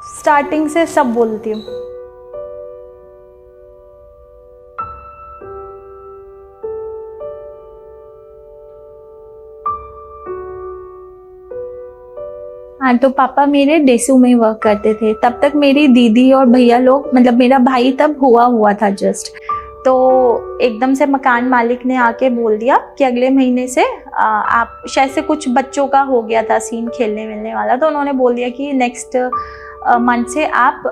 Starting से सब बोलती हूँ। हाँ, तो पापा मेरे डेसू में वर्क करते थे। तब तक मेरी दीदी और भैया लोग, मतलब मेरा भाई तब हुआ था जस्ट। तो एकदम से मकान मालिक ने आके बोल दिया कि अगले महीने से आप, शायद से कुछ बच्चों का हो गया था सीन खेलने मिलने वाला, तो उन्होंने बोल दिया कि नेक्स्ट मंथ से आप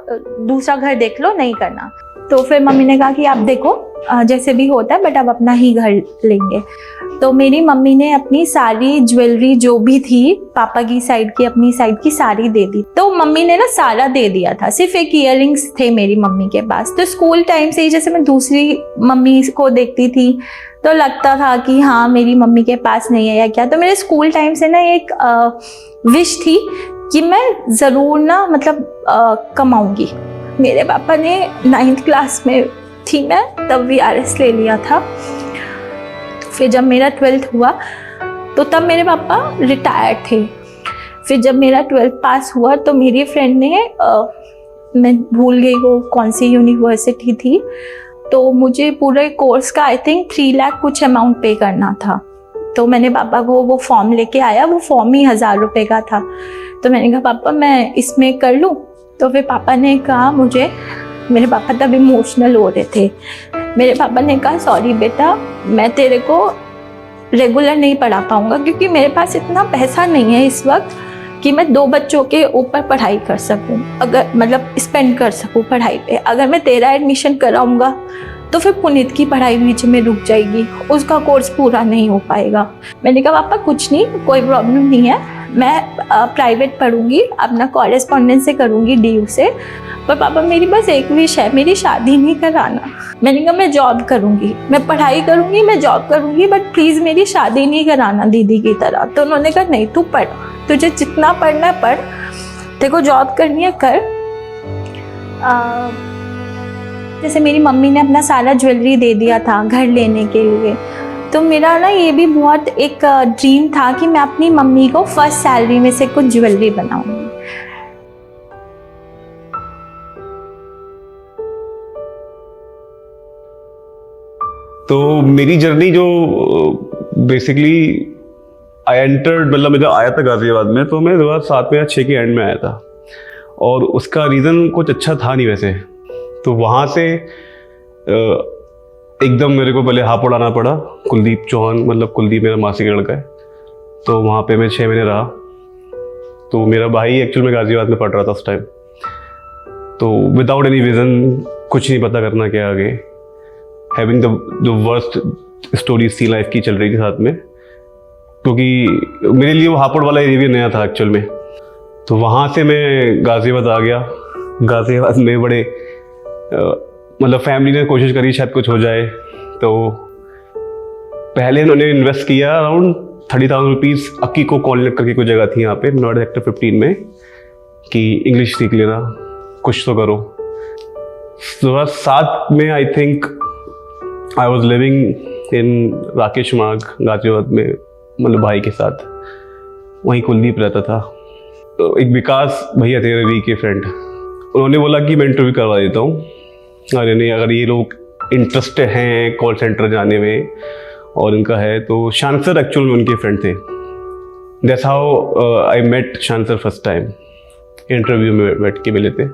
दूसरा घर देख लो, नहीं करना। तो फिर मम्मी ने कहा कि आप देखो जैसे भी होता है, बट अब अपना ही घर लेंगे। तो मेरी मम्मी ने अपनी सारी ज्वेलरी जो भी थी, पापा की साइड की, अपनी साइड की सारी दे दी। तो मम्मी ने ना सारा दे दिया था, सिर्फ एक ईयररिंग्स थे मेरी मम्मी के पास। तो स्कूल टाइम से ही जैसे मैं दूसरी मम्मी को देखती थी तो लगता था कि हाँ मेरी मम्मी के पास नहीं है या क्या। तो मेरे स्कूल टाइम से ना एक विश थी कि मैं ज़रूर ना मतलब कमाऊंगी। मेरे पापा ने 9th क्लास में थी मैं तब VRS ले लिया था। फिर जब मेरा 12th हुआ तो तब मेरे पापा रिटायर्ड थे। फिर जब मेरा 12th पास हुआ तो मेरी फ्रेंड ने मैं भूल गई वो कौन सी यूनिवर्सिटी थी, तो मुझे पूरे कोर्स का आई थिंक 3 लाख कुछ अमाउंट पे करना था। तो मैंने पापा को वो फॉर्म लेके आया, वो फॉर्म ही 1000 रुपये का था। तो मैंने कहा पापा मैं इसमें कर लूँ। तो फिर पापा ने कहा मुझे, मेरे पापा तब इमोशनल हो रहे थे। मेरे पापा ने कहा सॉरी बेटा, मैं तेरे को रेगुलर नहीं पढ़ा पाऊँगा क्योंकि मेरे पास इतना पैसा नहीं है इस वक्त कि मैं 2 बच्चों के ऊपर पढ़ाई कर सकूं, अगर मतलब स्पेंड कर सकूं पढ़ाई पे। अगर मैं तेरा एडमिशन कराऊंगा तो फिर पुनीत की पढ़ाई बीच में रुक जाएगी, उसका कोर्स पूरा नहीं हो पाएगा। मैंने कहा पापा कुछ नहीं, कोई प्रॉब्लम नहीं है, मैं प्राइवेट पढ़ूंगी, अपना कॉरेस्पॉन्डेंस से करूंगी DU से। पर पापा मेरी बस एक विश है, मेरी शादी नहीं कराना। मैंने कहा मैं जॉब करूंगी, मैं पढ़ाई करूंगी, मैं जॉब करूंगी, बट प्लीज़ मेरी शादी नहीं कराना दीदी की तरह। तो उन्होंने कहा नहीं तू पढ़, तुझे जितना पढ़ना है पढ़, तेरे को जॉब करनी है कर। जैसे मेरी मम्मी ने अपना सारा ज्वेलरी दे दिया था घर लेने के लिए, तो मेरा ना ये भी बहुत एक ड्रीम था कि मैं अपनी मम्मी को फर्स्ट सैलरी में से कुछ ज्वेलरी बनाऊंगी। तो मेरी जर्नी जो बेसिकली आई एंटर्ड, मतलब मैं आया था गाजियाबाद में, तो मैं 2007 में या 6 के एंड में आया था। और उसका रीज़न कुछ अच्छा था नहीं वैसे। तो वहाँ से एकदम मेरे को पहले हापुड़ आना पड़ा। कुलदीप चौहान, मतलब कुलदीप मेरा मासी का लड़का है, तो वहाँ पे मैं 6 महीने रहा। तो मेरा भाई एक्चुअल में गाजियाबाद में पढ़ रहा था उस टाइम। तो विदाउट एनी विजन, कुछ नहीं पता करना क्या आगे, हैविंग द वर्स्ट स्टोरी सी लाइफ की चल रही थी साथ में, क्योंकि मेरे लिए वो हापुड़ वाला एरिया नया था एक्चुअल में। तो वहाँ से मैं गाजियाबाद आ गया। गाजियाबाद में बड़े मतलब फैमिली ने कोशिश करी शायद कुछ हो जाए। तो पहले उन्होंने इन्वेस्ट किया अराउंड 30,000 रुपीज़ अक्की को कॉलनेट करके कोई जगह थी यहाँ पे नॉर्थ सेक्टर 15 में, कि इंग्लिश सीख लेना, कुछ तो करो। 2007 में I think I was living in Rakesh मार्ग गाजियाबाद में, मतलब भाई के साथ। वहीं कुलदीप रहता था। तो एक विकास भैया थे रवि के फ्रेंड, उन्होंने बोला कि मैं इंटरव्यू करवा देता हूँ, अरे नहीं अगर ये लोग इंटरेस्टेड हैं कॉल सेंटर जाने में और इनका है। तो शान सर एक्चुअल में उनके फ्रेंड थे। दैट्स हाउ आई मेट शान सर फर्स्ट टाइम, इंटरव्यू में बैठ के मिले थे।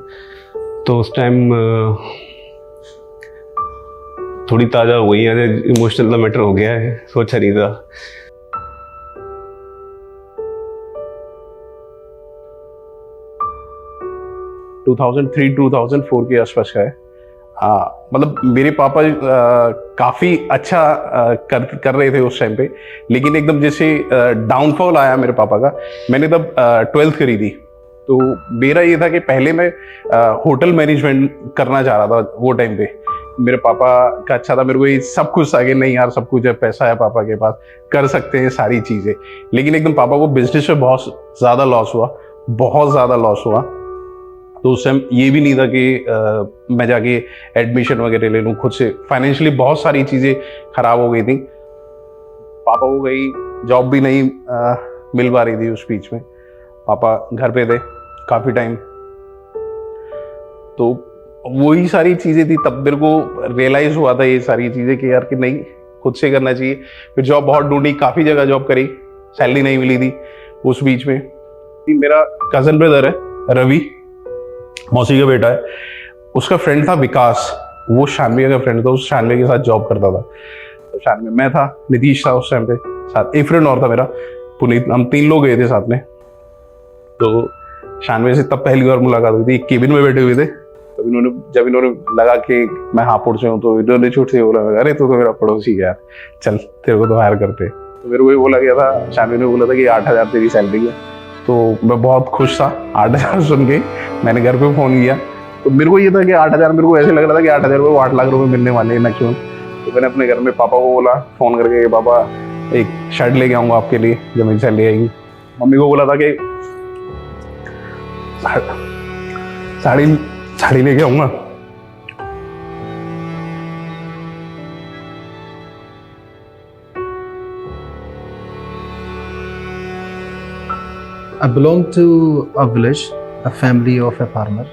तो उस टाइम थोड़ी ताज़ा हो गई है, इमोशनल मैटर हो गया है, सोचा नहीं था। टू 2003-2004 के आसपास का है। हाँ, मतलब मेरे पापा काफ़ी अच्छा कर रहे थे उस टाइम पे, लेकिन एकदम जैसे डाउनफॉल आया मेरे पापा का, मैंने तब 12th करी थी। तो मेरा ये था कि पहले मैं होटल मैनेजमेंट करना चाह रहा था वो टाइम पे। मेरे पापा का अच्छा था, मेरे को ये सब कुछ आगे नहीं यार, सब कुछ है, पैसा है पापा के पास, कर सकते हैं सारी चीज़ें। लेकिन एकदम पापा को बिजनेस में बहुत ज़्यादा लॉस हुआ, बहुत ज़्यादा लॉस हुआ। तो उस टाइम ये भी नहीं था कि मैं जाके एडमिशन वगैरह ले लूँ खुद से। फाइनेंशियली बहुत सारी चीज़ें खराब हो गई थी। पापा को गई जॉब भी नहीं मिल पा रही थी उस बीच में। पापा घर पे थे काफ़ी टाइम। तो वही सारी चीज़ें थी, तब मेरे को रियलाइज़ हुआ था ये सारी चीज़ें कि यार कि नहीं, खुद से करना चाहिए। फिर जॉब बहुत ढूंढी, काफ़ी जगह जॉब करी, सैलरी नहीं मिली थी उस बीच में। मेरा कज़न ब्रदर है रवि, मौसी का बेटा है, उसका फ्रेंड था विकास, वो शानवी का फ्रेंड था, उस शानवी के साथ जॉब करता था। तो शानवी में था, नीतीश था उस टाइम पे साथ, एक फ्रेंड और था मेरा पुनीत, हम 3 लोग गए थे साथ में। तो शानवी से तब पहली बार मुलाकात हुई थी, एक केबिन में बैठे हुए थे। तब जब इन्होंने लगा कि मैं हापुड़ से हूँ, तो इन्होंने छूट से बोला, अरे तो मेरा पड़ोसी है यार, चल तेरे को तो हायर करते। तो मेरे को ये बोला गया था, शानवी ने बोला था कि 8,000 तेरी सैलरी है। तो मैं बहुत खुश था 8,000 सुन के। मैंने घर पे फ़ोन किया, तो मेरे को ये था कि 8,000, मेरे को ऐसे लग रहा था कि 8,000 रुपये 8 लाख रुपए मिलने वाले हैं मैक्सिमम। तो मैंने अपने घर में पापा को बोला फ़ोन करके, पापा एक शर्ट लेके आऊँगा आपके लिए जब मेरी सैलरी आएगी। मम्मी को बोला था कि साड़ी लेके आऊँगा। I belong to a village, a family of a farmer.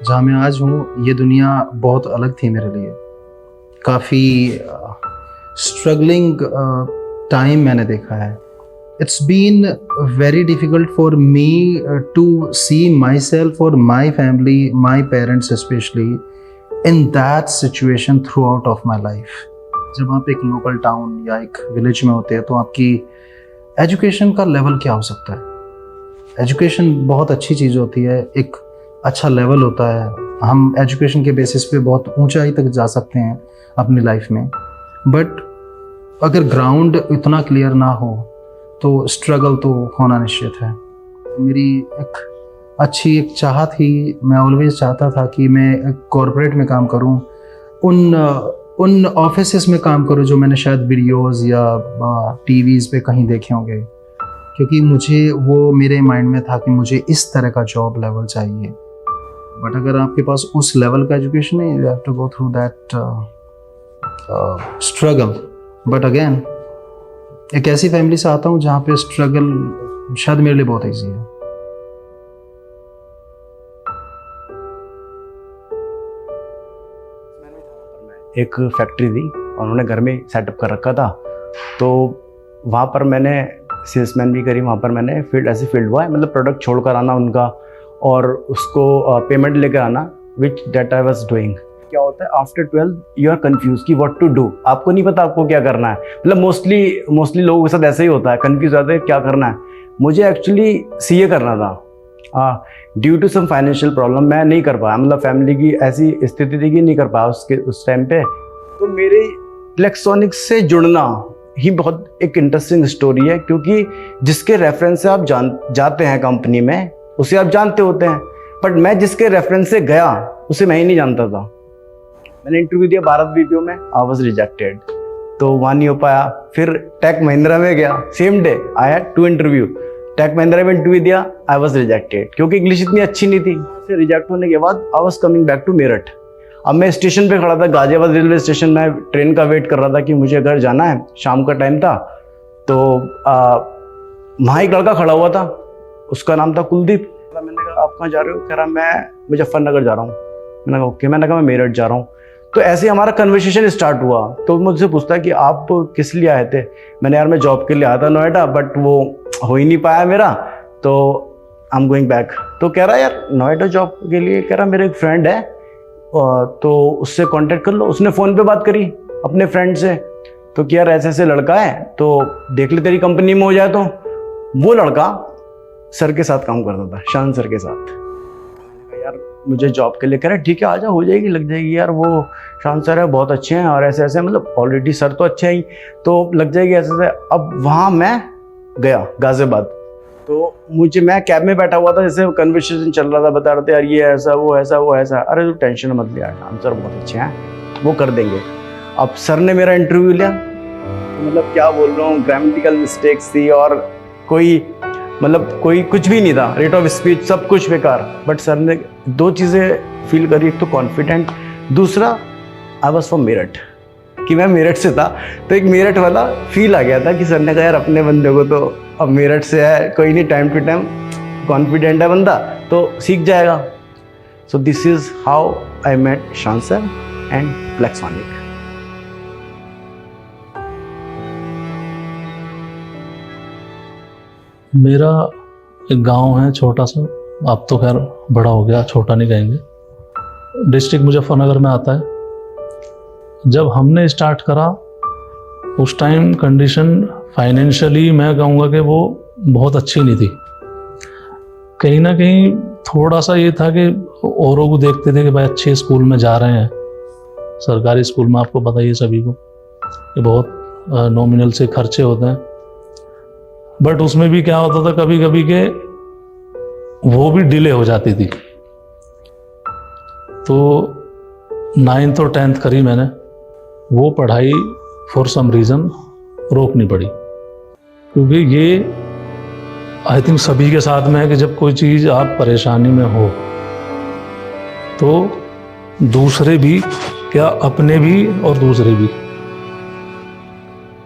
जहाँ मैं आज हूँ, ये दुनिया बहुत अलग थी मेरे लिए। काफ़ी स्ट्रगलिंग टाइम मैंने देखा है। It's been very difficult for me to see myself or my family, my parents especially, in that situation throughout of my life. जब आप एक लोकल टाउन या एक विलेज में होते हैं, तो आपकी एजुकेशन का लेवल क्या हो सकता है? एजुकेशन बहुत अच्छी चीज़ होती है, एक अच्छा लेवल होता है। हम एजुकेशन के बेसिस पे बहुत ऊंचाई तक जा सकते हैं अपनी लाइफ में। बट अगर ग्राउंड इतना क्लियर ना हो तो स्ट्रगल तो होना निश्चित है। मेरी एक अच्छी एक चाह थी, मैं ऑलवेज चाहता था कि मैं कॉरपोरेट में काम करूं, उन ऑफिसेस में काम करूं जो मैंने शायद वीडियोज़ या टीवीज़ पे कहीं देखे होंगे, क्योंकि मुझे वो मेरे माइंड में था कि मुझे इस तरह का जॉब लेवल चाहिए। बट अगर आपके पास उस लेवल का एजुकेशन है, you have to go through that struggle. But again, एक ऐसी फैमिली से आता हूँ जहाँ पे स्ट्रगल शायद मेरे लिए बहुत ईजी है। एक फैक्ट्री थी और उन्होंने घर में सेटअप कर रखा था, तो वहाँ पर मैंने सेल्समैन भी करी। वहाँ पर मैंने एज ए फील्ड बॉय, मतलब प्रोडक्ट छोड़ कर आना उनका और उसको पेमेंट लेकर आना, which that I was doing. क्या होता है, आफ्टर 12 यू आर कंफ्यूज कि व्हाट टू डू। आपको नहीं पता आपको क्या करना है, मतलब मोस्टली लोगों के साथ ऐसे ही होता है, कंफ्यूज होते हैं क्या करना है। मुझे एक्चुअली सीए करना था, due to some financial problem मैं नहीं कर पाया, मतलब फैमिली की ऐसी स्थिति थी कि नहीं कर पाया उस टाइम पे। तो मेरे इलेक्ट्रॉनिक्स से जुड़ना ही बहुत एक इंटरेस्टिंग स्टोरी है, क्योंकि जिसके रेफरेंस से आप जाते हैं कंपनी में, उसे आप जानते होते हैं, बट मैं जिसके रेफरेंस से गया उसे मैं ही नहीं जानता था। मैंने इंटरव्यू दिया भारत बीपीओ में, आई वाज रिजेक्टेड, तो वहाँ नहीं हो पाया। फिर टेक महिंद्रा में गया, same day I had 2 interview. Tech Mahindra में इंटरव्यू दिया, आई वाज रिजेक्टेड, क्योंकि इंग्लिश इतनी अच्छी नहीं थी। फिर रिजेक्ट होने के बाद I was coming back to Meerut. अब मैं स्टेशन पे खड़ा था, गाजियाबाद रेलवे स्टेशन में, ट्रेन का वेट कर रहा था कि मुझे घर जाना है, शाम का टाइम था। तो वहाँ एक लड़का खड़ा हुआ था, उसका नाम था कुलदीप। मैंने कहा आप कहाँ जा रहे हो? कह रहा मैं मुजफ्फरनगर जा रहा हूँ। मैंने कहा ओके। मैंने कहा मैं मेरठ जा रहा हूँ। तो ऐसे ही हमारा कन्वर्सेशन स्टार्ट हुआ। तो मुझसे पूछता है कि आप किस लिए आए थे? मैंने यार मैं जॉब के लिए आया था नोएडा, बट वो हो ही नहीं पाया मेरा, तो आई एम गोइंग बैक। तो कह रहा यार नोएडा जॉब के लिए, कह रहा मेरे एक फ्रेंड है तो उससे कांटेक्ट कर लो। उसने फ़ोन पे बात करी अपने फ्रेंड से, तो कि यार ऐसे ऐसे लड़का है, तो देख ले तेरी कंपनी में हो जाए। तो वो लड़का सर के साथ काम करता था, शान सर के साथ। यार मुझे जॉब के लिए, कह रहा ठीक है आजा, हो जाएगी, लग जाएगी यार, वो शान सर है बहुत अच्छे हैं और ऐसे ऐसे, मतलब ऑलरेडी सर तो अच्छे ही, तो लग जाएगी ऐसे ऐसे। अब वहाँ मैं गया गाजियाबाद, तो मैं कैब में बैठा हुआ था, जैसे कन्वर्सेशन चल रहा था, बता रहे थे यार ये ऐसा वो ऐसा वो ऐसा। अरे तू टेंशन मत ले यार, शान सर बहुत अच्छे हैं, वो कर देंगे। अब सर ने मेरा इंटरव्यू लिया, तो मतलब क्या बोल रहा हूँ, ग्रामेटिकल मिस्टेक्स थी और कोई कुछ भी नहीं था, रेट ऑफ स्पीच सब कुछ बेकार। बट सर ने 2 चीज़ें फील करी, एक तो कॉन्फिडेंट, दूसरा आई वॉज फ्रॉम मेरठ, कि मैं मेरठ से था, तो एक मेरठ वाला फील आ गया था कि सर ने कहा यार अपने बंदे को तो अब मेरठ से है, कोई नहीं, टाइम टू टाइम कॉन्फिडेंट है बंदा तो सीख जाएगा। So this is how I met Shan sir and Black Sonic. मेरा एक गांव है छोटा सा, अब तो खैर बड़ा हो गया, छोटा नहीं कहेंगे। डिस्ट्रिक्ट मुजफ्फरनगर में आता है। जब हमने स्टार्ट करा उस टाइम कंडीशन फाइनेंशियली मैं कहूँगा कि वो बहुत अच्छी नहीं थी। कहीं ना कहीं थोड़ा सा ये था कि औरों को देखते थे कि भाई अच्छे स्कूल में जा रहे हैं, सरकारी स्कूल में आपको पता ही है सभी को कि बहुत नॉमिनल से खर्चे होते हैं। बट उसमें भी क्या होता था कभी कभी के वो भी डिले हो जाती थी। तो 9th और 10th करी मैंने, वो पढ़ाई फॉर सम रीज़न रोकनी पड़ी, क्योंकि ये आई थिंक सभी के साथ में है कि जब कोई चीज़ आप परेशानी में हो तो दूसरे भी, क्या अपने भी और दूसरे भी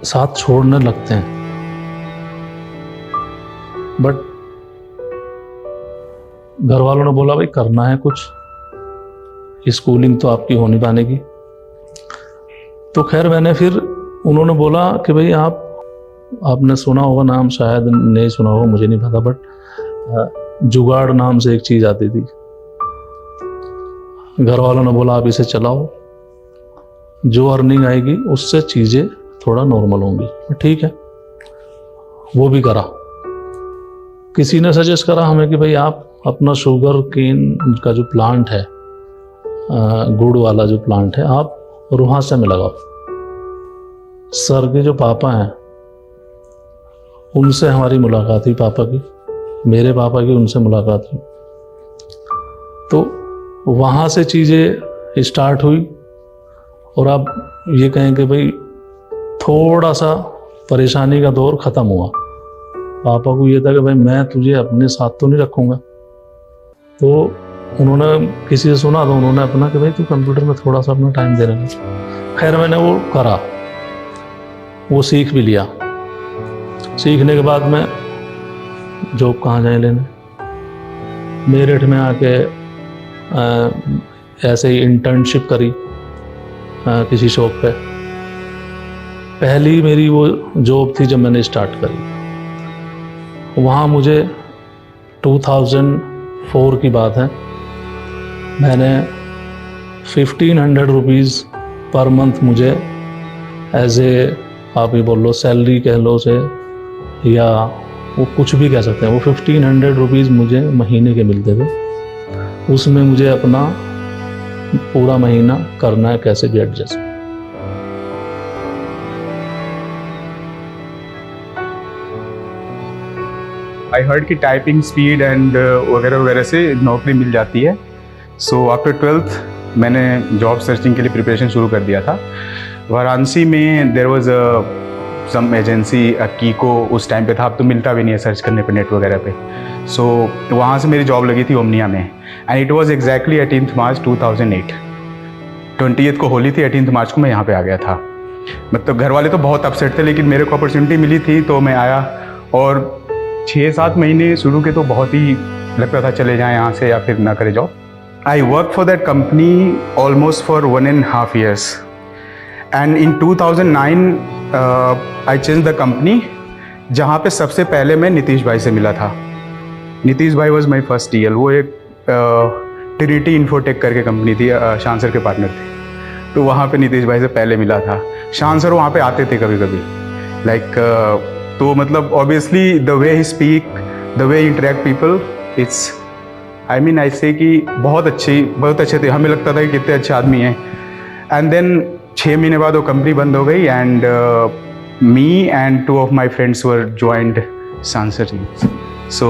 साथ छोड़ने लगते हैं। बट घर वालों ने बोला भाई करना है कुछ, स्कूलिंग तो आपकी हो नहीं पाने की। तो खैर मैंने फिर, उन्होंने बोला कि भाई आपने सुना होगा नाम, शायद नहीं सुना होगा, मुझे नहीं पता, बट जुगाड़ नाम से एक चीज़ आती थी। घर वालों ने बोला आप इसे चलाओ, जो अर्निंग आएगी उससे चीज़ें थोड़ा नॉर्मल होंगी। ठीक है, वो भी करा। किसी ने सजेस्ट करा हमें कि भाई आप अपना शुगर केन का जो प्लांट है, गुड़ वाला जो प्लांट है, आप रुहासा में लगाओ। सर के जो पापा हैं उनसे हमारी मुलाकात हुई, पापा की, मेरे पापा की उनसे मुलाकात हुई। तो वहाँ से चीज़ें स्टार्ट हुई। और आप ये कहें कि भाई थोड़ा सा परेशानी का दौर ख़त्म हुआ। पापा को ये था कि भाई मैं तुझे अपने साथ तो नहीं रखूँगा। तो उन्होंने किसी से सुना तो उन्होंने अपना कि भाई तू कंप्यूटर में थोड़ा सा अपना टाइम दे रहा है। खैर मैंने वो करा, वो सीख भी लिया। सीखने के बाद मैं जॉब कहाँ जाए लेने, मेरठ में आके ऐसे ही इंटर्नशिप करी किसी शॉप पे। पहली मेरी वो जॉब थी जब मैंने स्टार्ट करी। वहाँ मुझे 2004 की बात है, मैंने 1500 रुपीज़ पर मंथ मुझे एज ए, आप ये बोल लो सैलरी कह लो उसे, या वो कुछ भी कह सकते हैं, वो 1500 रुपीज़ मुझे महीने के मिलते थे। उसमें मुझे अपना पूरा महीना करना है कैसे भी एडजस्ट। आई हर्ड कि टाइपिंग स्पीड एंड वगैरह वगैरह से नौकरी मिल जाती है। सो आफ्टर 12th मैंने जॉब सर्चिंग के लिए प्रिपरेशन शुरू कर दिया था। वाराणसी में देयर वाज सम एजेंसी कीको, उस टाइम पे था, अब तो मिलता भी नहीं है सर्च करने पे नेट वगैरह पे। सो वहाँ से मेरी जॉब लगी थी ओमनिया में, and it was exactly 18th March 2008। 20th को होली थी, 18th मार्च को मैं यहाँ पे आ गया था। मतलब घर वाले तो बहुत अपसेट थे, लेकिन मेरे को अपॉर्चुनिटी मिली थी तो मैं आया। और 6-7 महीने शुरू के तो बहुत ही लगता था चले जाएं यहाँ से या फिर ना करें job. I work for that company almost for 1.5 years, and in 2009 I change the company, जहाँ पे सबसे पहले मैं नीतीश भाई से मिला था। नीतीश भाई वॉज माई फर्स्ट ईयर। वो एक ट्रिनिटी इन्फोटेक करके कंपनी थी, शान सर के पार्टनर थे। तो वहाँ पे नीतीश भाई से पहले मिला था। शान सर वहाँ पे आते थे कभी कभी, लाइक तो मतलब obviously the way he speak, the way interact people, it's I mean I से कि बहुत अच्छे थे। हमें लगता था कि कितने अच्छे आदमी हैं। एंड देन 6 महीने बाद वो कंपनी बंद हो गई, and me and 2 of my friends were joined Sansar. सो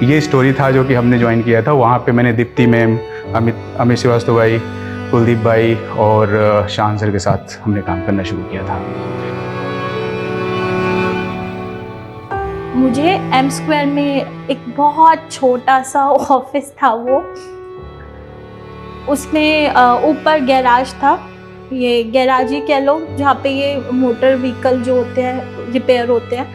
ये स्टोरी था जो कि हमने ज्वाइन किया था। वहाँ पे मैंने दीप्ति मैम, अमित श्रीवास्तव भाई, कुलदीप भाई और शान सर के साथ हमने काम करना शुरू किया था। मुझे एम स्क्वायर में एक बहुत छोटा सा ऑफिस था, वो उसमें ऊपर गैराज था, ये गैराज ही कह लो, जहाँ पे ये मोटर व्हीकल जो होते हैं रिपेयर होते हैं,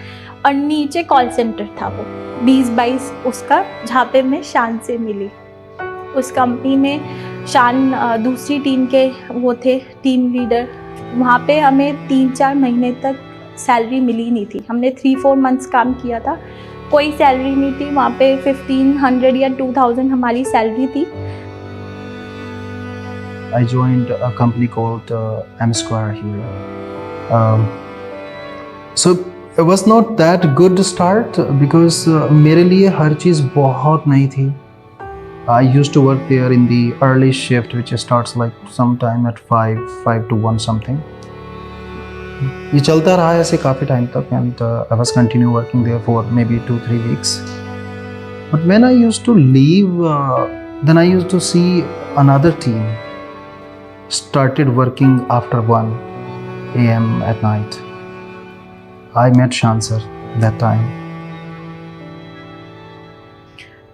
और नीचे कॉल सेंटर था वो 20-22 उसका, जहाँ पे मैं शान से मिली। उस कंपनी में शान दूसरी टीम के वो थे, टीम लीडर। वहाँ पे हमें 3-4 महीने तक सैलरी मिली नहीं थी। हमने 3-4 मंथ्स काम किया था, कोई सैलरी नहीं थी। वहाँ पे 1500 या 2000 हमारी सैलरी थी। I joined a company called M Square here. So it was not that good to start because मेरे लिए हर चीज़ बहुत नई थी. I used to work there in the early shift, which starts like sometime at 5 to 1 something. ये चलता रहा ऐसे काफ़ी टाइम तक, and I was continue working there for maybe 2-3 weeks. But when I used to leave, then I used to see another team started working after 1 a.m. at night. I met Shan sir that time.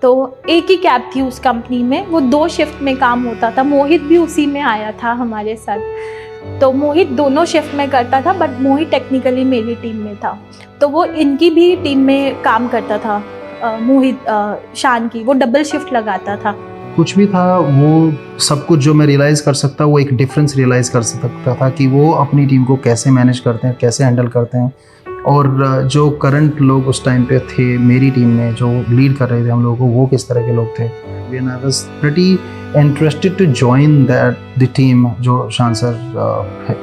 तो एक ही cab थी उस company में, वो 2 shift में काम होता था। मोहित भी उसी में आया था हमारे साथ। तो मोहित दोनों शिफ्ट में करता था, बट मोहित टेक्निकली मेरी टीम में था। तो वो इनकी भी टीम में काम करता था। मोहित शान की वो डबल शिफ्ट लगाता था। कुछ भी था, वो सब कुछ जो मैं रियलाइज़ कर सकता, वो एक डिफरेंस रियलाइज़ कर सकता था कि वो अपनी टीम को कैसे मैनेज करते हैं, कैसे हैंडल करते हैं। और जो करंट लोग उस टाइम पे थे मेरी टीम में, जो लीड कर रहे थे हम लोगों को, वो किस तरह के लोग थे। When I was pretty interested to join the team जो शान सर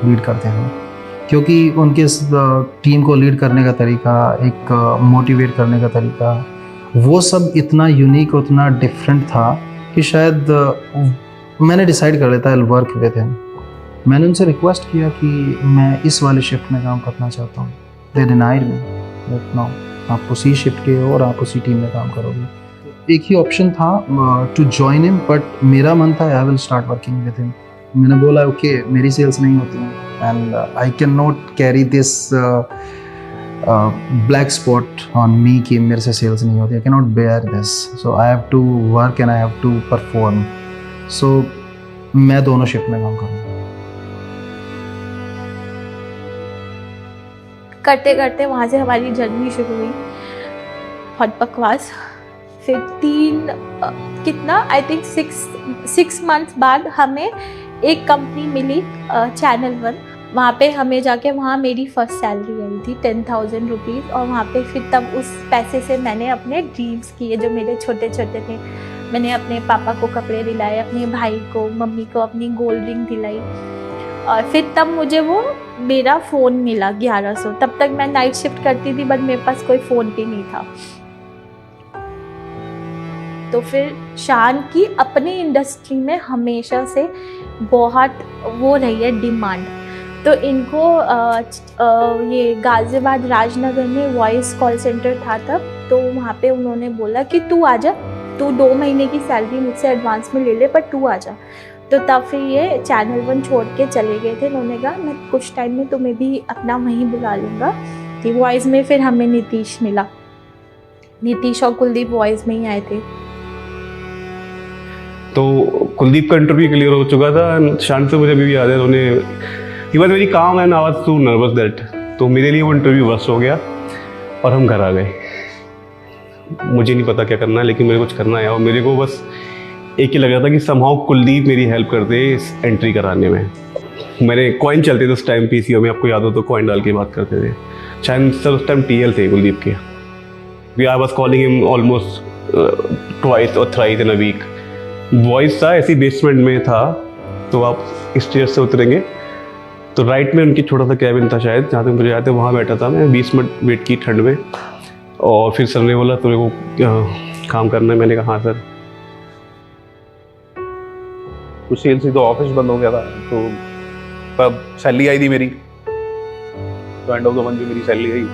लीड करते हैं, क्योंकि उनके टीम को लीड करने का तरीका, एक मोटिवेट करने का तरीका, वो सब इतना यूनिक, उतना डिफरेंट था कि शायद मैंने डिसाइड कर लेता है वर्क विद हिम। मैंने उनसे रिक्वेस्ट किया कि मैं इस वाले शिफ्ट में काम करना चाहता हूँ। They denied me that no, आप उसी शिफ्ट के हो और आप उसी टीम में काम करोगे। एक ही ऑप्शन था टू जॉइन हिम, बट मेरा मन था I will start working with him. मैंने बोला ओके, मेरी सेल्स नहीं होती हैं and I can not carry this black spot on me कि मेरे से सेल्स नहीं होती। I can not bear this, so I have to work and I have to perform. So मैं दोनों शिफ्ट में काम करूँगा। करते करते वहाँ से हमारी जर्नी शुरू हुई, बहुत बकवास। फिर कितना आई थिंक 6 मंथ्स बाद हमें एक कंपनी मिली, चैनल 1। वहाँ पे हमें जाके, वहाँ मेरी फर्स्ट सैलरी आई थी 10,000 रुपीज़। और वहाँ पे फिर तब उस पैसे से मैंने अपने ड्रीम्स किए जो मेरे छोटे छोटे थे। मैंने अपने पापा को कपड़े दिलाए, अपने भाई को, मम्मी को अपनी गोल्ड रिंग दिलाई। और फिर तब मुझे वो मेरा फ़ोन मिला 1100। तब तक मैं नाइट शिफ्ट करती थी, बट मेरे पास कोई फ़ोन भी नहीं था। तो फिर शान की अपनी इंडस्ट्री में हमेशा से बहुत वो रही है डिमांड। तो इनको ये गाज़ियाबाद राजनगर में वॉइस कॉल सेंटर था तब। तो वहाँ पे उन्होंने बोला कि तू आ जा, तू 2 महीने की सैलरी मुझसे एडवांस में ले ले, पर तू आ जा। तो तब फिर ये चैनल 1 छोड़ के चले गए थे। उन्होंने कहा मैं कुछ टाइम में तुम्हें भी अपना वहीं बुला लूँगा। कि वॉइस में फिर हमें नीतीश मिला, नीतीश और कुलदीप वॉइस में ही आए थे। तो कुलदीप का इंटरव्यू क्लियर हो चुका था। शान से मुझे अभी भी याद है, उन्होंने he was very calm and I was too nervous that. तो मेरे लिए वो इंटरव्यू बस हो गया और हम घर आ गए। मुझे नहीं पता क्या करना है, लेकिन मेरे कुछ करना है। और मेरे को बस एक ही लग रहा था कि समहाउ कुलदीप मेरी हेल्प करते इस एंट्री कराने में। मैंने कॉइन चलते थे उस टाइम पीसीओ में, आपको याद हो तो कॉइन डाल के बात करते थे। शायद सर उस टाइम टीएल थे कुलदीप के। I was calling him almost twice और thrice in a week. Voice था ऐसी बेसमेंट में था, तो आप स्टेयर्स से उतरेंगे तो राइट में उनकी छोटा सा कैबिन था शायद, जहाँ तक मुझे याद है। वहाँ बैठा था मैं, 20 मिनट वेट की ठंड में। और फिर सर ने बोला तुम्हें को काम करना है। मैंने कहा हाँ सर। कुछ सेल्स ही तो ऑफिस बंद हो गया था, तो तब सैलरी आई थी मेरी। तो एंड ऑफ द मंथ जो मेरी सैलरी आई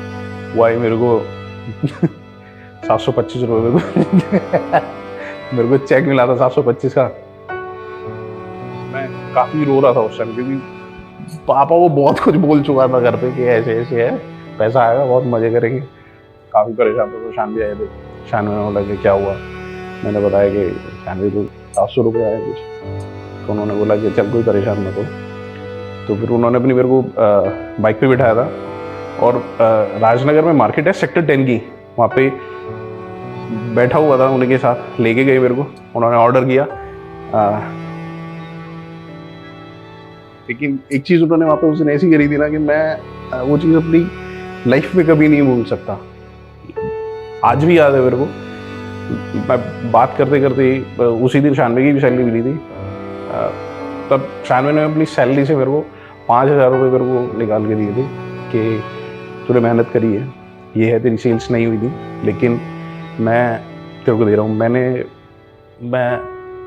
वो आई मेरे को 725 रुपये मेरे को चेक मिला था 725 का। मैं काफ़ी रो रहा था उस टाइम, क्योंकि पापा वो बहुत कुछ बोल चुका था घर पे कि ऐसे ऐसे है, पैसा आएगा, बहुत मज़े करेंगे। काफ़ी परेशान था। तो शान भी आए थे। शान में बोला कि क्या हुआ, मैंने बताया कि शान भी तो 700 रुपये आए कुछ। तो उन्होंने बोला कि चल कोई परेशान मत हो। तो फिर उन्होंने अपनी मेरे को बाइक पे बिठाया था। और राजनगर में मार्केट है सेक्टर 10 की, वहाँ पे बैठा हुआ था उनके साथ, लेके गए मेरे को। उन्होंने ऑर्डर किया लेकिन एक चीज़ उन्होंने वहाँ पे उस दिन ऐसी करी थी ना कि मैं वो चीज़ अपनी लाइफ में कभी नहीं भूल सकता। आज भी याद है मेरे को। मैं बात करते करते उसी दिन शानवे की भी सैलरी मिली थी। तब शानवे ने अपनी सैलरी से मेरे को 5,000 रुपये मेरे को निकाल के दिए थे कि तूने मेहनत करी है, ये है तेरी सेल्स नहीं हुई थी लेकिन मैं तेरे को दे रहा हूँ।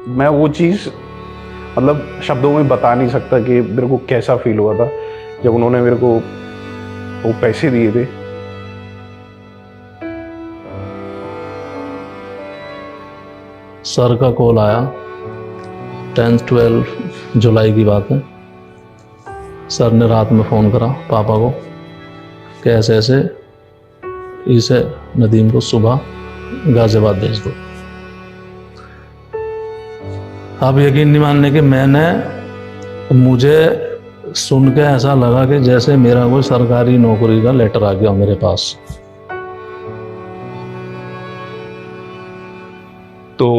मैं वो चीज़ मतलब शब्दों में बता नहीं सकता कि मेरे को कैसा फील हुआ था जब उन्होंने मेरे को वो पैसे दिए थे। सर का कॉल आया, 10-12 जुलाई की बात है। सर ने रात में फ़ोन करा पापा को कि ऐसे ऐसे इसे नदीम को सुबह गाजियाबाद भेज दो। आप यकीन नहीं मानने कि मुझे सुन के ऐसा लगा कि जैसे मेरा कोई सरकारी नौकरी का लेटर आ गया मेरे पास। तो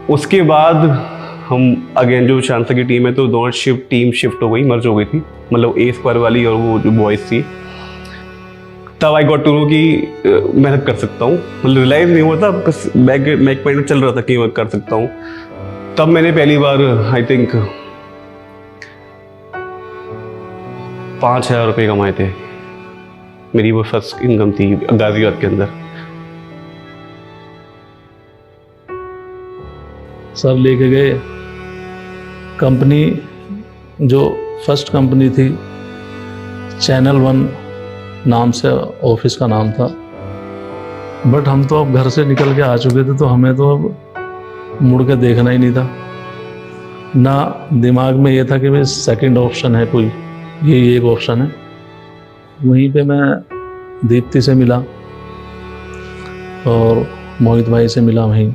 उसके बाद हम अगेन जो शान सर की टीम है तो दोनों टीम शिफ्ट हो गई, मर्ज हो गई थी, मतलब ए स्क्वायर वाली और वो जो बॉयज़ थी। तब आई गॉट टू नो कि मेहनत कर सकता हूँ, मतलब रियलाइज नहीं हुआ था, बस बैक माइंड में चल रहा था कि मैं कर सकता हूँ। तब मैंने पहली बार आई थिंक 5,000 रुपये कमाए थे। मेरी वो फर्स्ट इनकम थी गाजियाबाद के अंदर। सर लेके गए कंपनी, जो फर्स्ट कंपनी थी चैनल 1 नाम से ऑफिस का नाम था। बट हम तो अब घर से निकल के आ चुके थे तो हमें तो अब मुड़ के देखना ही नहीं था ना। दिमाग में ये था कि भाई सेकंड ऑप्शन है कोई, ये एक ऑप्शन है। वहीं पे मैं दीप्ति से मिला और मोहित भाई से मिला वहीं,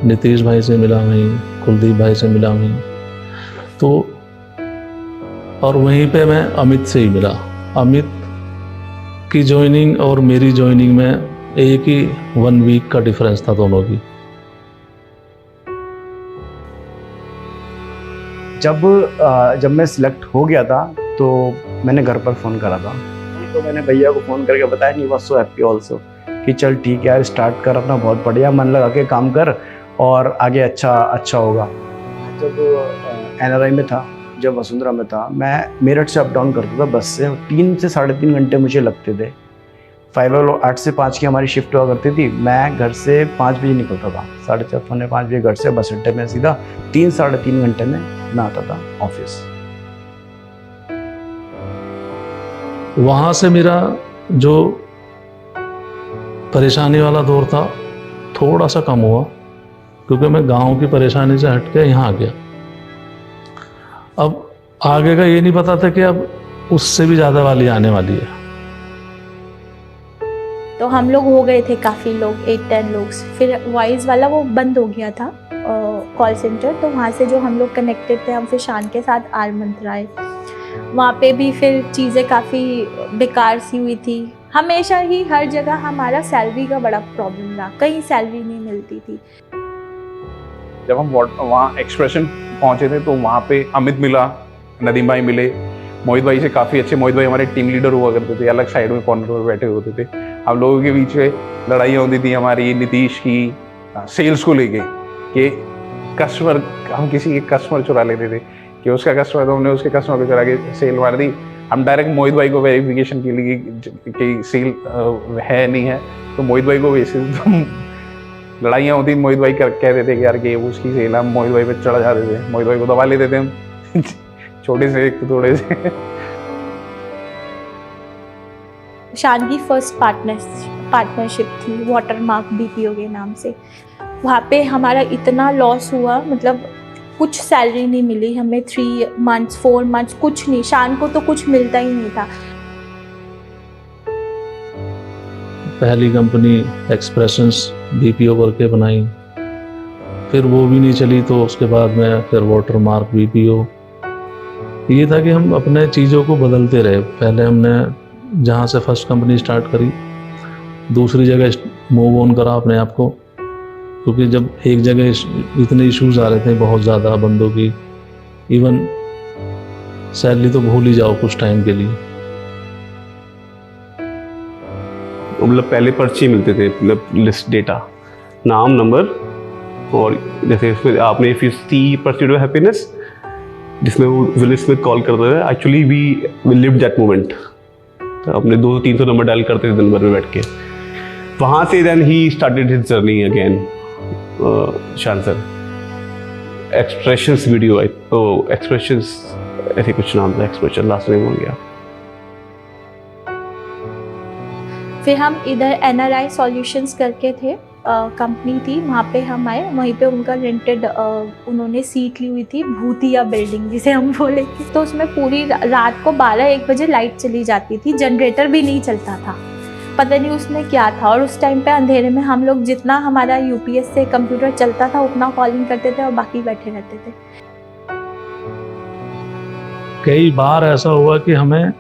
नीतीश भाई से मिला वहीं, कुलदीप भाई से मिला वहीं। तो और वहीं पे मैं अमित से ही मिला। अमित की ज्वाइनिंग और मेरी ज्वाइनिंग में एक ही 1 वीक का डिफरेंस था दोनों की। जब मैं सिलेक्ट हो गया था तो मैंने घर पर फ़ोन करा था, तो मैंने भैया को फ़ोन करके बताया, नहीं वॉज सो हैप्पी ऑल्सो कि चल ठीक है यार, स्टार्ट कर अपना, बहुत बढ़िया, मन लगा के काम कर और आगे अच्छा होगा। जब NRI में था, जब वसुंधरा में था, मैं मेरठ से अप डाउन करता था बस से। 3 से 3.5 घंटे मुझे लगते थे। 8 से 5 की हमारी शिफ्ट हुआ करती थी। मैं घर से 5 बजे निकलता था, 4:30 पौने 5 बजे घर से बस अड्डे में सीधा 3-3.5 घंटे में मैं आता था ऑफिस। वहाँ से मेरा जो परेशानी वाला दौर था थोड़ा सा कम हुआ, क्योंकि मैं गांव की परेशानी से हट के यहाँ आ गया। अब आगे का ये नहीं पता था कि अब उससे भी ज़्यादा वाली आने वाली है। तो हम लोग हो गए थे काफ़ी लोग, 8-10 लोग। फिर वॉइस वाला वो बंद हो गया था कॉल सेंटर, तो वहाँ से जो हम लोग कनेक्टेड थे, हम फिर शान के साथ आर मंत्राए। वहाँ पे भी फिर चीज़ें काफ़ी बेकार सी हुई थी। हमेशा ही हर जगह हमारा सैलरी का बड़ा प्रॉब्लम रहा, कहीं सैलरी नहीं मिलती थी। जब हम वहाँ एक्सप्रेशन पहुँचे थे तो वहाँ पे अमित मिला, नदीम भाई मिले, मोहित भाई से काफ़ी अच्छे। मोहित भाई हमारे टीम लीडर हुआ करते थे, अलग साइड में कॉर्नर में बैठे होते थे। हम लोगों के बीच में लड़ाइयाँ होती थी हमारी नीतीश की सेल्स को लेके कि कस्टमर, हम किसी एक कस्टमर चुरा लेते थे कि उसका कस्टमर, तो हमने उसके कस्टमर को चुरा के सेल मार दी। हम डायरेक्ट मोहित भाई को वेरिफिकेशन के लिए कि सेल है नहीं है तो मोहित भाई को भेजते थे। तो लड़ाइयाँ होती, मोहित भाई कहते थे कि यार कि उसकी सेल, हम मोहित भाई पे चढ़ जाते थे, मोहित भाई को दबा लेते थे हम छोटे से एक थोड़े से। शान की फर्स्ट पार्टनरशिप थी वाटरमार्क BPO के नाम से। वहाँ पे हमारा इतना लॉस हुआ, मतलब कुछ सैलरी नहीं मिली हमें 3 मंथ्स 4 मंथ्स, कुछ नहीं। शान को तो कुछ मिलता ही नहीं था। पहली कंपनी एक्सप्रेशंस BPO करके बनाई, फिर वो भी नहीं चली, तो उसके बाद में फिर वाटरमार्क BPO। ये था कि हम अपने चीज़ों को बदलते रहे। पहले हमने जहाँ से फर्स्ट कंपनी स्टार्ट करी, दूसरी जगह मूव ऑन करा अपने आप को, क्योंकि जब एक जगह इतने इश्यूज आ रहे थे बहुत ज़्यादा बंदों की, इवन सैलरी तो भूल ही जाओ कुछ टाइम के लिए। मतलब पहले पर्ची मिलते थे, मतलब लिस्ट डेटा, नाम, नंबर, और जैसे इसमें आपने if you see Pursuit of Happiness, जिसमें वो विल स्मिथ कॉल करते थे, actually we lived that moment. तो अपने 200-300 नंबर डायल करते थे दिन भर में बैठ के। वहाँ से देन ही started his journey again. Shaan sir expressions video, expressions ऐसे कुछ नाम था, एक्सप्रेशन लास्ट नेम हो गया। फिर हम इधर NRI सॉल्यूशंस करके थे, कंपनी थी, वहाँ पे हम आए। वहीं पे उनका रेंटेड उन्होंने सीट ली हुई थी, भूतिया बिल्डिंग जिसे हम बोलेंगे। तो उसमें पूरी रात को 12-1 बजे लाइट चली जाती थी, जनरेटर भी नहीं चलता था, पता नहीं उसमें क्या था। और उस टाइम पे अंधेरे में हम लोग जितना हमारा UPS से कंप्यूटर चलता था उतना कॉलिंग करते थे और बाकी बैठे रहते थे। कई बार ऐसा हुआ कि हमें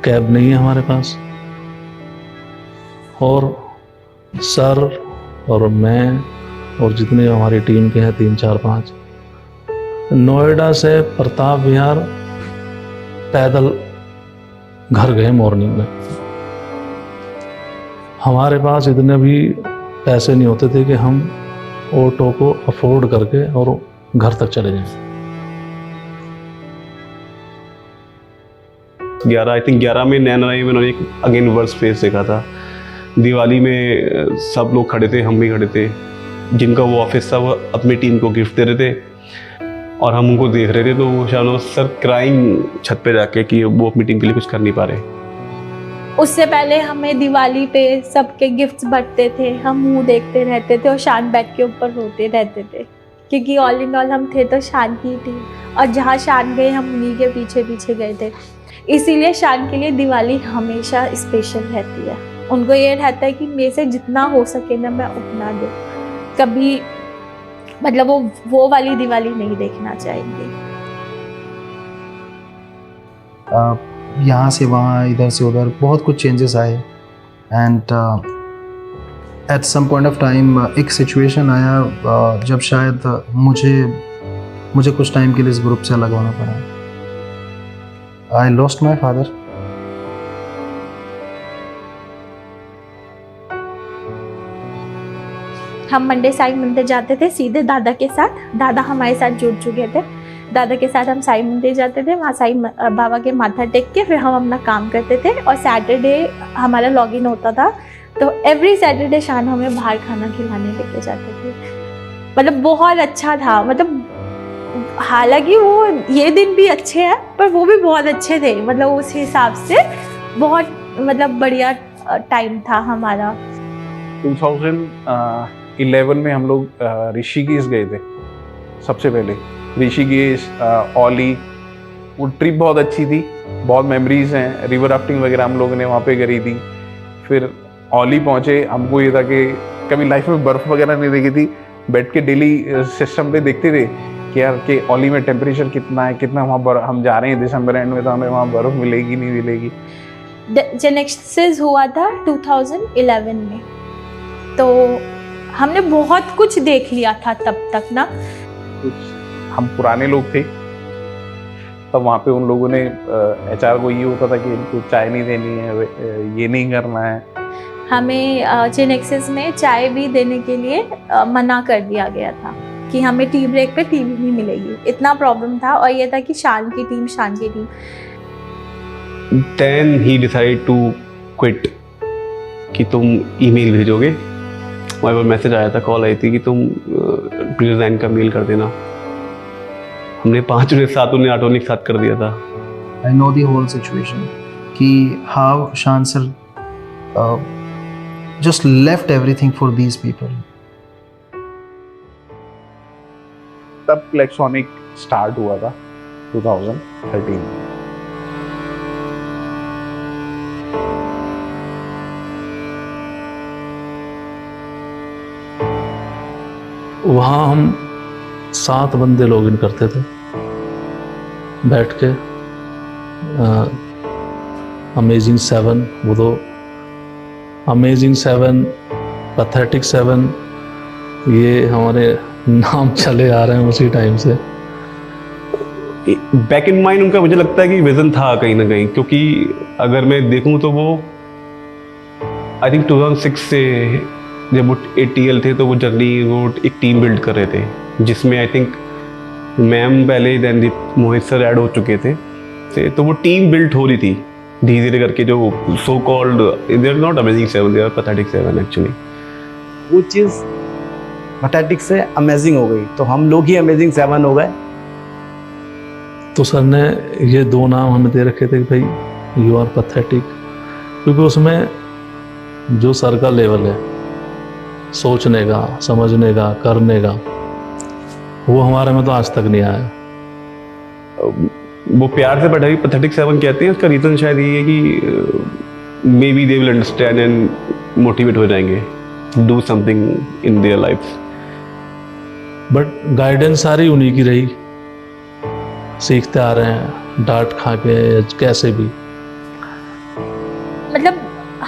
कैब नहीं है हमारे पास, और सर और मैं और जितने हमारी टीम के हैं 3-4-5 नोएडा से प्रताप विहार पैदल घर गए मॉर्निंग में। हमारे पास इतने भी पैसे नहीं होते थे कि हम ऑटो को अफोर्ड करके और घर तक चले जाएं। 11 में NRI में उन्होंने एक अगेन वर्स फेस देखा था। दिवाली में सब लोग खड़े थे, हम भी खड़े थे, जिनका वो ऑफिस था वो अपनी टीम को गिफ्ट दे रहे थे और हम उनको देख रहे थे। तो वो शानो सर क्राइंग छत पे जाके कि वो अपनी टीम के लिए कुछ कर नहीं पा रहे। उससे पहले हमें दिवाली पे सबके गिफ्ट्स बंटते थे, हम मुंह देखते रहते थे और शान बैठ के ऊपर रोते रहते थे, क्योंकि ऑल इन ऑल हम थे तो शान की टीम, और जहाँ शान गए हम उन्हीं के पीछे पीछे गए थे। इसीलिए शान के लिए दिवाली हमेशा स्पेशल रहती है। उनको ये रहता है कि मेरे से जितना हो सके ना मैं उतना दूँ, कभी मतलब वो वाली दिवाली नहीं देखना चाहेंगे। यहाँ से वहाँ, इधर से उधर बहुत कुछ चेंजेस आए। And at some point of time एक सिचुएशन आया जब शायद मुझे कुछ टाइम के लिए इस ग्रुप से अलग होना पड़ा। I lost my father. हम मंडे साई मंदिर जाते थे सीधे दादा के साथ, दादा हमारे साथ जुड़ चुके थे। दादा के साथ हम साई मंदिर जाते थे, वहाँ साई बाबा के माथा टेक के फिर हम अपना काम करते थे। और सैटरडे हमारा लॉगिन होता था, तो एवरी सैटरडे शान हमें बाहर खाना खिलाने लेके जाते थे। मतलब बहुत अच्छा था, मतलब हालांकि वो ये दिन भी अच्छे हैं पर वो भी बहुत अच्छे थे, मतलब उस हिसाब से बहुत मतलब बढ़िया टाइम था हमारा। 2011 में हम लोग ऋषिकेश गए थे सबसे पहले। ऋषिकेश, औली, वो ट्रिप बहुत अच्छी थी, बहुत मेमोरीज हैं। रिवर राफ्टिंग वगैरह हम लोगों ने वहाँ पे करी थी। फिर औली पहुँचे, हमको ये था कि कभी लाइफ में बर्फ़ वगैरह नहीं देखी थी। बैठ के डेली सिस्टम पे देखते थे कि यार कि औली में टेम्परेचर कितना है, कितना वहाँ हम जा रहे हैं दिसंबर एंड में, तो हमें वहाँ बर्फ़ मिलेगी नहीं मिलेगी। जेनेक्सिस हुआ था 2011 में, तो हमने बहुत कुछ देख लिया था तब तक ना। कुछ हम पुराने लोग थे तब वहाँ पे उन लोगों ने HR को ये होता था कि इनको चाय नहीं देनी है, ये नहीं करना है। हमें जेनेक्सिस में चाय भी देने के लिए मना कर दिया गया था कि हमें टी ब्रेक पे टी भी नहीं मिलेगी, इतना प्रॉब्लम था। और ये था कि शान की team. Then he decided to quit, कि तुम ईमेल भेजोगे। हमारे पास मैसेज आया था, कॉल आई थी कि तुम रिजाइन का मेल कर देना। हमने 5 बजे 7 उन्हें ऑटोनिक साथ कर दिया था। I know the whole situation कि how Shaan sir just left everything for these people. तब क्लेक्सोनिक स्टार्ट हुआ था 2013 में। वहाँ हम 7 बंदे लॉगिन करते थे बैठ के। अमेजिंग 7, वो तो अमेजिंग 7, पैथेटिक 7 ये हमारे नाम चले आ रहे हैं उसी टाइम से। बैक इन माइंड उनका मुझे लगता है कि विजन था कहीं ना कहीं, क्योंकि अगर मैं देखूं तो वो आई थिंक 2006 से जब वो ATL थे तो वो एक टीम बिल्ड कर रहे थे, जिसमें आई थिंक मैम पहले देन मोहित सर ऐड हो चुके थे। तो वो टीम बिल्ड हो रही थी धीरे धीरे करके, जो so called they are not amazing 7, they are pathetic 7 actually. वो चीज़ पैथेटिक से अमेजिंग हो गई, तो हम लोग ही अमेजिंग 7 हो गए। तो सर ने ये 2 नाम हमें दे रखे थे कि भाई यू आर पैथेटिक, क्योंकि उसमें जो सर का लेवल है सोचने का, समझने का, करने का, वो हमारे में तो आज तक नहीं आया। वो प्यार से बैठा पैथेटिक 7 कहते हैं, उसका रीज़न शायद ये है कि may be they will understand and motivate हो जाएंगे, do something in their life. But guidance सारी उन्हीं की रही, सीखते आ रहे हैं डांट खा के कैसे भी। मतलब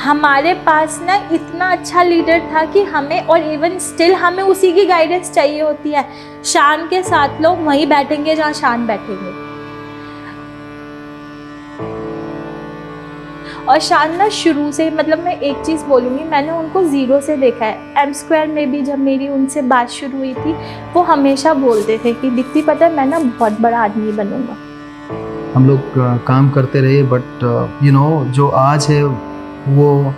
हमारे पास ना इतना अच्छा लीडर था कि हमें, और इवन स्टिल हमें उसी की गाइडेंस चाहिए होती है। शान के साथ लोग वहीं बैठेंगे जहाँ शान बैठेंगे, और शान ना शुरू से, मतलब मैं एक चीज़ बोलूँगी, मैंने उनको 0 से देखा है। M² में भी जब मेरी उनसे बात शुरू हुई थी, वो हमेशा बोलते थे कि दीप्ति पता है मैं ना बहुत बड़ा आदमी बनूंगा। हम लोग काम करते रहे, बट यू नो जो आज है वो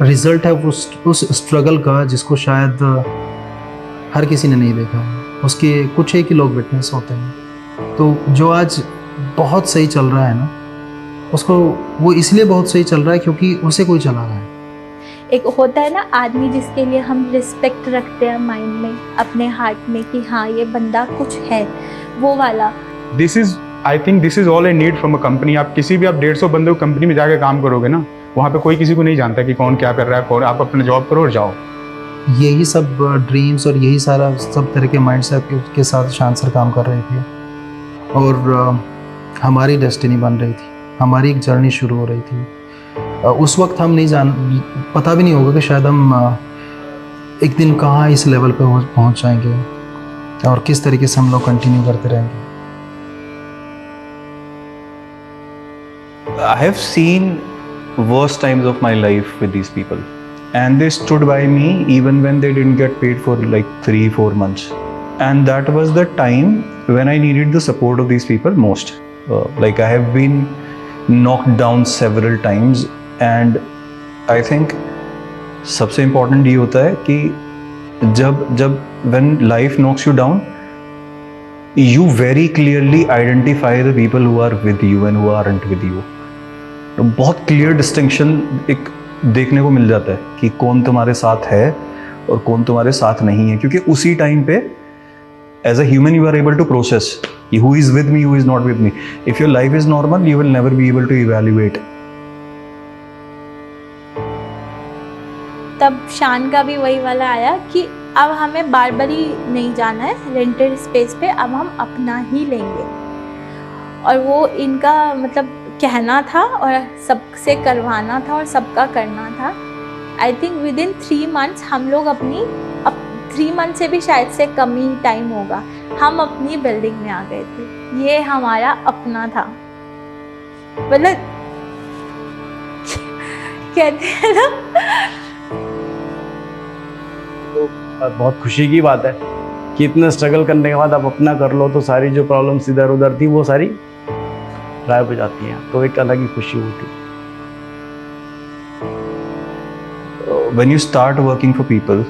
रिजल्ट है उस स्ट्रगल का, जिसको शायद हर किसी ने नहीं देखा है। उसके कुछ एक ही लोग विटनेस होते हैं। तो जो आज बहुत सही चल रहा है ना, उसको वो इसलिए बहुत सही चल रहा है क्योंकि उसे कोई चला रहा है। एक होता है ना आदमी जिसके लिए हम रिस्पेक्ट रखते हैं माइंड में, अपने हार्ट में, कि हाँ ये बंदा कुछ है, वो वाला। I think this is all I need from a company. आप किसी भी 150 बंदे को कंपनी में जाके काम करोगे ना, वहाँ पे कोई किसी को नहीं जानता कि कौन क्या कर रहा है, कौन। आप अपना जॉब करो और जाओ। यही सब ड्रीम्स और यही सारा सब तरह के माइंडसेट के साथ शान सर काम कर रहे थे, और हमारी डेस्टिनी बन रही थी, हमारी एक जर्नी शुरू हो रही थी। उस वक्त हम नहीं पता भी नहीं होगा कि शायद हम एक दिन कहाँ इस लेवल पे पहुँच जाएंगे और किस तरीके से हम लोग कंटिन्यू करते रहेंगे। I have seen worst times of my life with these people, and they stood by me even when they didn't get paid for like 3-4 months, and that was the time when I needed the support of these people most. Like I have been knocked down several times, and I think सबसे important ये होता है कि जब when life knocks you down, you very clearly identify the people who are with you and who aren't with you. बहुत clear distinction एक देखने को मिल जाता है कि कौन तुम्हारे साथ है और कौन तुम्हारे साथ नहीं है, क्योंकि उसी टाइम पे as a human you are able to process who is with me, who is not with me. If your life is normal you will never be able to evaluate. तब शान का भी वही वाला आया कि अब हमें बारबरी नहीं जाना है रेंटेड स्पेस पे, अब हम अपना ही लेंगे। और वो इनका मतलब कहना था और सबसे करवाना था और सबका करना था। I think with in 3 months हम लोग अपनी 3 months से भी शायद से कम ही टाइम होगा, हम अपनी बिल्डिंग में आ गए थे। ये हमारा अपना था। मतलब कहते हैं ना, तो बहुत खुशी की बात है कि इतना स्ट्रगल करने के बाद आप अपना कर लो तो सारी जो प्रॉब्लम्स इधर उधर थी वो सारी गायब हो जाती हैं, तो एक अलग ही खुशी होती है. When you start working for people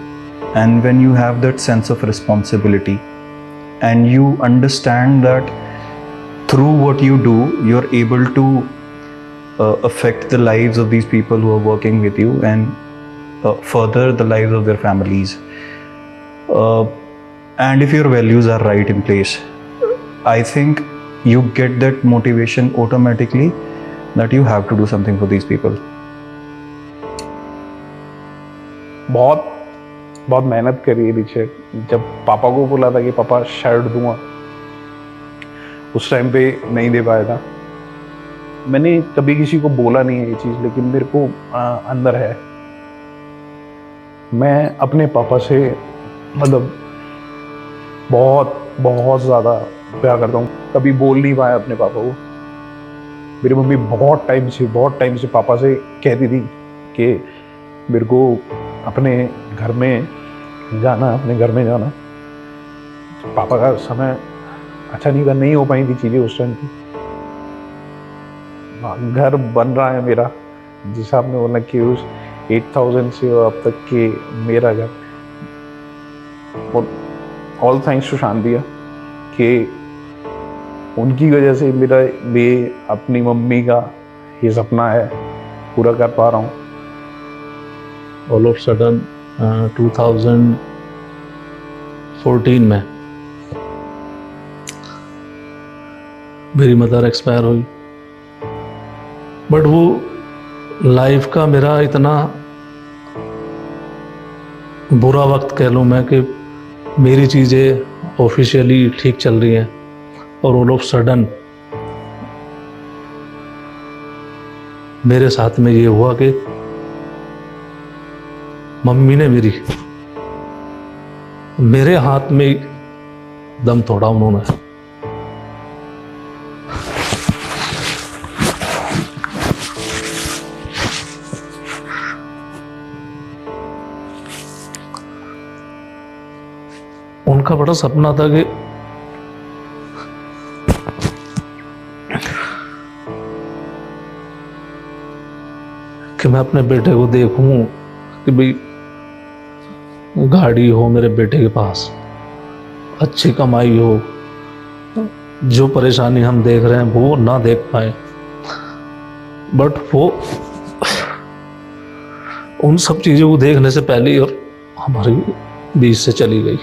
and when you have that sense of responsibility and you understand that through what you do you're able to affect the lives of these people who are working with you and further the lives of their families, and if your values are right in place, I think you get that motivation automatically that you have to do something for these people. बहुत मेहनत करी है नीचे. जब पापा को बोला था कि पापा शर्ट दूंगा, उस टाइम पे नहीं दे पाया था. मैंने कभी किसी को बोला नहीं है ये चीज़, लेकिन मेरे को अंदर है. मैं अपने पापा से मतलब बहुत बहुत ज़्यादा प्यार करता हूँ। कभी बोल नहीं पाया अपने पापा को। मेरी मम्मी बहुत टाइम से पापा से कहती थी कि मेरे को अपने घर में जाना। पापा का समय अच्छा नहीं हो पाई थी चीज़ें उस टाइम पे। घर बन रहा है मेरा, जिस आपने बोला कि उस 8,000 से अब तक के मेरा घर, और ऑल थैंक्स टू शांतिया कि उनकी वजह से मेरा भी अपनी मम्मी का ये सपना है पूरा कर पा रहा हूँ। ऑल ऑफ सडन 2014 में मेरी मदर एक्सपायर हुई। बट वो लाइफ का मेरा इतना बुरा वक्त कह लूँ मैं कि मेरी चीज़ें ऑफिशियली ठीक चल रही हैं और ऑल ऑफ सडन मेरे साथ में ये हुआ कि मम्मी ने मेरे हाथ में दम तोड़ा उन्होंने। उनका बड़ा सपना था कि मैं अपने बेटे को देखूं कि भाई गाड़ी हो मेरे बेटे के पास, अच्छी कमाई हो, जो परेशानी हम देख रहे हैं वो ना देख पाए। बट वो उन सब चीज़ों को देखने से पहले ही और हमारी बीच से चली गई।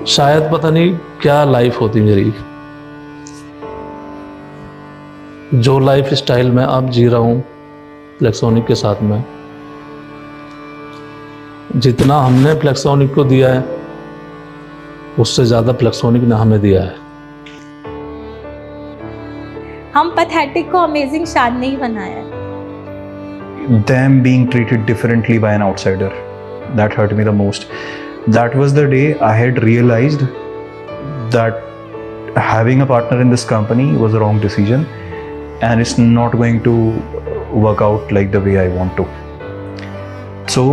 शायद पता नहीं क्या लाइफ होती मेरी, जो लाइफ स्टाइल मैं अब जी रहा हूँ फ्लेक्सोनिक के साथ में। जितना हमने फ्लेक्सोनिक को दिया है उससे ज़्यादा फ्लेक्सोनिक ने हमें दिया है। हम पैथेटिक को अमेजिंग शान नहीं बनाया है। Them being treated differently by an outsider, that hurt me the most. That was the day I had realized that having a partner in this company was a wrong decision and it's not going to work out like the way I want to. So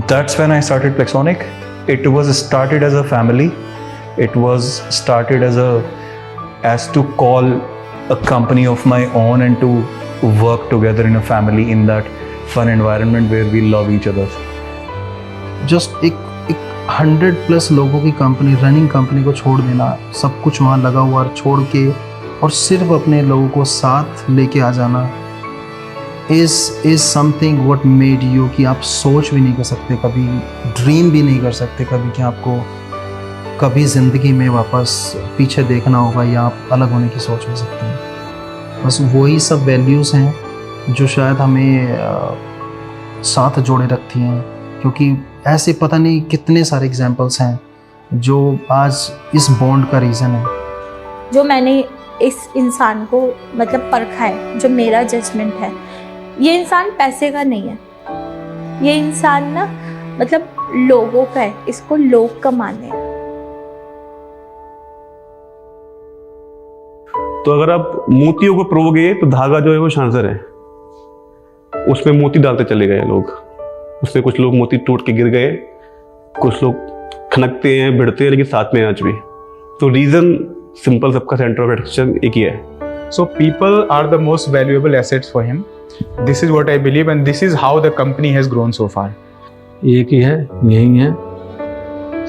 that's when I started Plexonic. It was started as a family. It was started as to call a company of my own and to work together in a family in that fun environment where we love each other. Just एक 100+ लोगों की company, running company को छोड़ देना, सब कुछ वहाँ लगा हुआ छोड़ के और सिर्फ अपने लोगों को साथ लेके आ जाना is something what made you, कि आप सोच भी नहीं कर सकते कभी, ड्रीम भी नहीं कर सकते कभी कि आपको कभी ज़िंदगी में वापस पीछे देखना होगा या आप अलग होने की सोच भी सकते हैं। बस वही सब वैल्यूज़ हैं जो शायद हमें साथ जोड़े रखती हैं, क्योंकि ऐसे पता नहीं कितने सारे एग्जाम्पल्स हैं जो आज इस बॉन्ड का रीज़न है। जो मैंने इस इंसान को मतलब परखा है, जो मेरा जजमेंट है, ये इंसान पैसे का नहीं है, ये इंसान ना मतलब लोगों का है, इसको लोग कमाने हैं। तो अगर आप मोतियों को प्रोगे तो धागा जो है वो शांसर है, उसमें मोती डालते चले गए लोग, उसमें कुछ लोग मोती टूट के गिर गए, कुछ लोग खनकते हैं, भिड़ते हैं, लेकिन साथ में आज भी। तो रीज़न सिंपल, सबका सेंटर ऑफ अट्रैक्शन एक ही है। So people are the most valuable assets for him. This is what I believe and this is how the company has grown so far. एक ही है, यही है,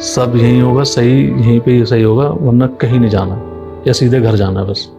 सब यही होगा, सही यहीं पे ही सही होगा, वरना कहीं नहीं जाना या सीधे घर जाना बस।